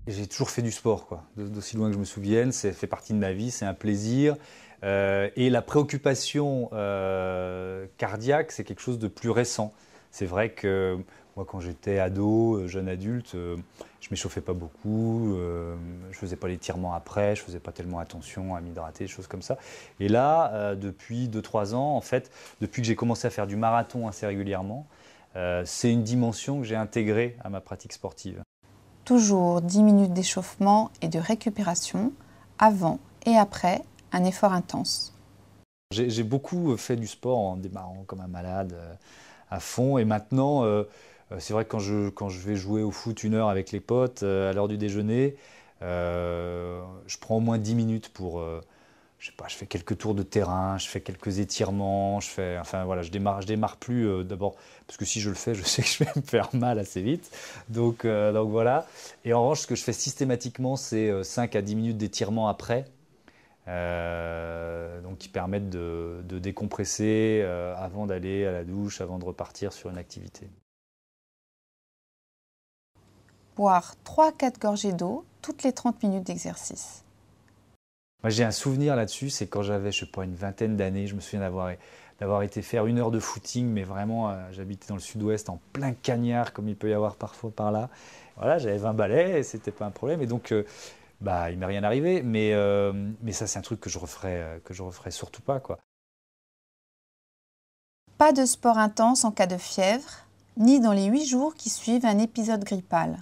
J'ai toujours fait du sport, quoi. D'aussi loin que je me souvienne, ça fait partie de ma vie, c'est un plaisir. Et la préoccupation cardiaque, c'est quelque chose de plus récent. C'est vrai que moi, quand j'étais ado, jeune adulte, je m'échauffais pas beaucoup, je faisais pas l'étirement après, je faisais pas tellement attention à m'hydrater, des choses comme ça. Et là, depuis 2-3 ans, en fait, depuis que j'ai commencé à faire du marathon assez régulièrement, c'est une dimension que j'ai intégrée à ma pratique sportive. Toujours 10 minutes d'échauffement et de récupération avant et après un effort intense. J'ai beaucoup fait du sport en démarrant comme un malade, à fond. Et maintenant, c'est vrai que quand je vais jouer au foot 1 heure avec les potes, à l'heure du déjeuner, je prends au moins 10 minutes pour, je sais pas, je fais quelques tours de terrain, je fais quelques étirements, enfin voilà, je démarre plus d'abord, parce que si je le fais, je sais que je vais me faire mal assez vite. Donc voilà. Et en revanche, ce que je fais systématiquement, c'est 5 à 10 minutes d'étirement après. Donc qui permettent de décompresser avant d'aller à la douche, avant de repartir sur une activité. Boire 3-4 gorgées d'eau toutes les 30 minutes d'exercice. Moi j'ai un souvenir là-dessus, c'est quand j'avais, je sais pas, une vingtaine d'années, je me souviens d'avoir été faire 1 heure de footing, mais vraiment, j'habitais dans le sud-ouest, en plein cagnard, comme il peut y avoir parfois par là. Voilà, j'avais 20 balais, et c'était pas un problème, et donc bah, il m'est rien arrivé, mais ça c'est un truc que je referais surtout pas, quoi. Pas de sport intense en cas de fièvre, ni dans les 8 jours qui suivent un épisode grippal.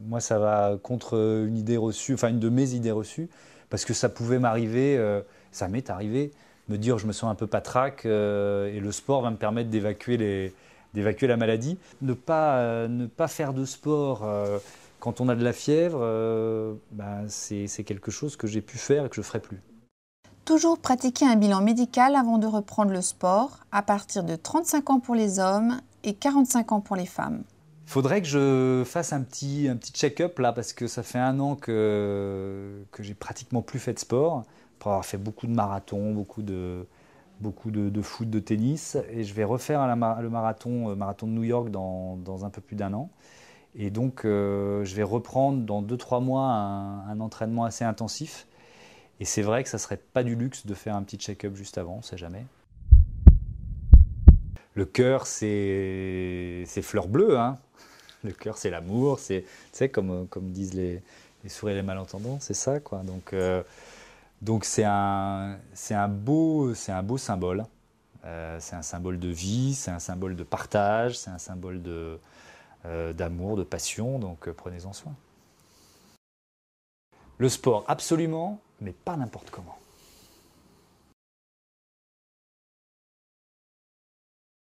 Moi, ça va contre une idée reçue, enfin une de mes idées reçues, parce que ça pouvait m'arriver, ça m'est arrivé, me dire je me sens un peu patraque et le sport va me permettre d'évacuer la maladie. Ne pas faire de sport quand on a de la fièvre, ben, c'est quelque chose que j'ai pu faire et que je ne ferai plus. Toujours pratiquer un bilan médical avant de reprendre le sport, à partir de 35 ans pour les hommes et 45 ans pour les femmes. Il faudrait que je fasse un petit check-up là, parce que ça fait 1 an que j'ai pratiquement plus fait de sport, pour avoir fait beaucoup de marathons, beaucoup de foot, de tennis, et je vais refaire le marathon de New York dans un peu plus d'1 an. Et donc je vais reprendre dans 2-3 mois un entraînement assez intensif. Et c'est vrai que ça serait pas du luxe de faire un petit check-up juste avant, on sait jamais. Le cœur, c'est fleur bleue, hein. Le cœur, c'est l'amour, tu sais, comme disent les sourds et les malentendants, c'est ça, quoi. Donc c'est un beau symbole. C'est un symbole de vie, c'est un symbole de partage, c'est un symbole d'amour, de passion, donc prenez-en soin. Le sport, absolument, mais pas n'importe comment.